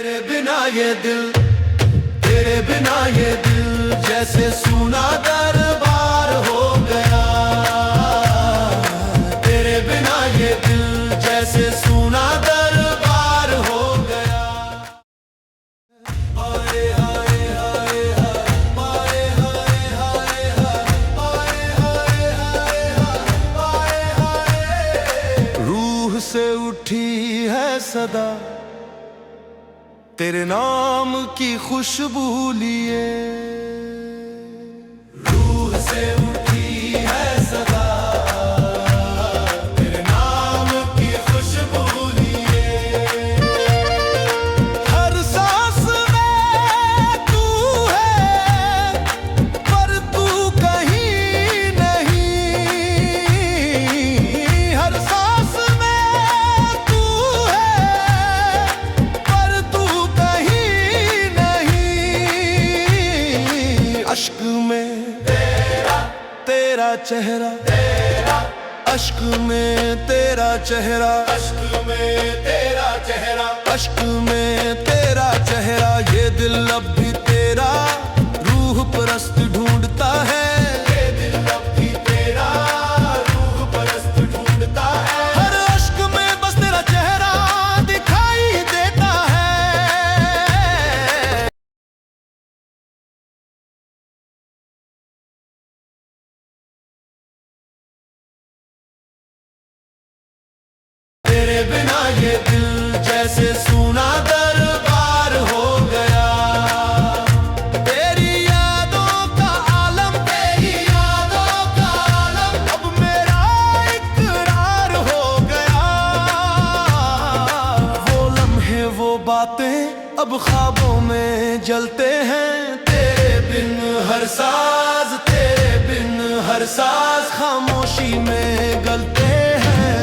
तेरे बिना ये दिल, तेरे बिना ये दिल जैसे सूना दरबार हो गया। तेरे बिना ये दिल जैसे सूना दरबार हो गया। हाय हाय हाय हाय हाय हाय हाय हाय हाय हाय। रूह से उठी है सदा तेरे नाम की खुशबू लिए। रूह से उठी है सदा तेरे नाम की खुशबू लिए। हर सांस में तू है पर तू कहीं नहीं। हर सांस में तू है पर तू अश्क में तेरा चेहरा, अश्क में तेरा चेहरा, अश्क में तेरा चेहरा, अश्क में तेरा चेहरा। ये दिल अब भी तेरा रूह परस्त ढूंढता है। ये दिल अब भी तेरा रूह परस्त ढूंढता है। हर अश्क में बस तेरा चेहरा दिखाई देता है। तेरे बिना ये दिल जैसे सूना दरबार हो गया। तेरी यादों का आलम, तेरी यादों का आलम अब मेरा इकरार हो गया। वो लम्हे वो बातें अब ख्वाबों में जलते हैं। तेरे बिन हर साज, तेरे बिन हर साज खामोशी में गलते हैं।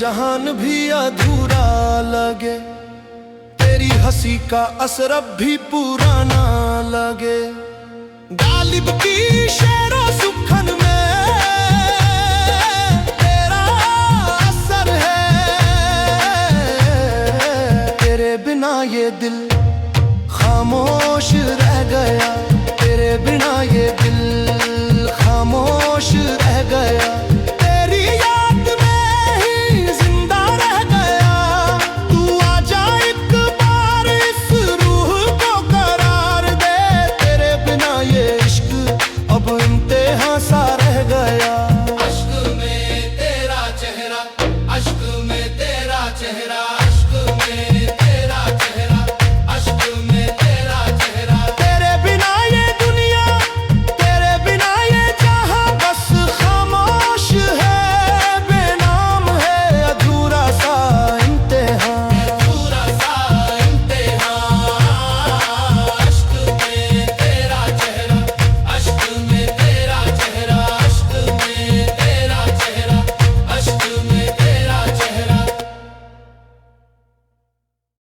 जहान भी अधूरा लगे, तेरी हंसी का असर अब भी पुराना लगे। गालिब की शेरो सुखन में तेरा असर है। तेरे बिना ये दिल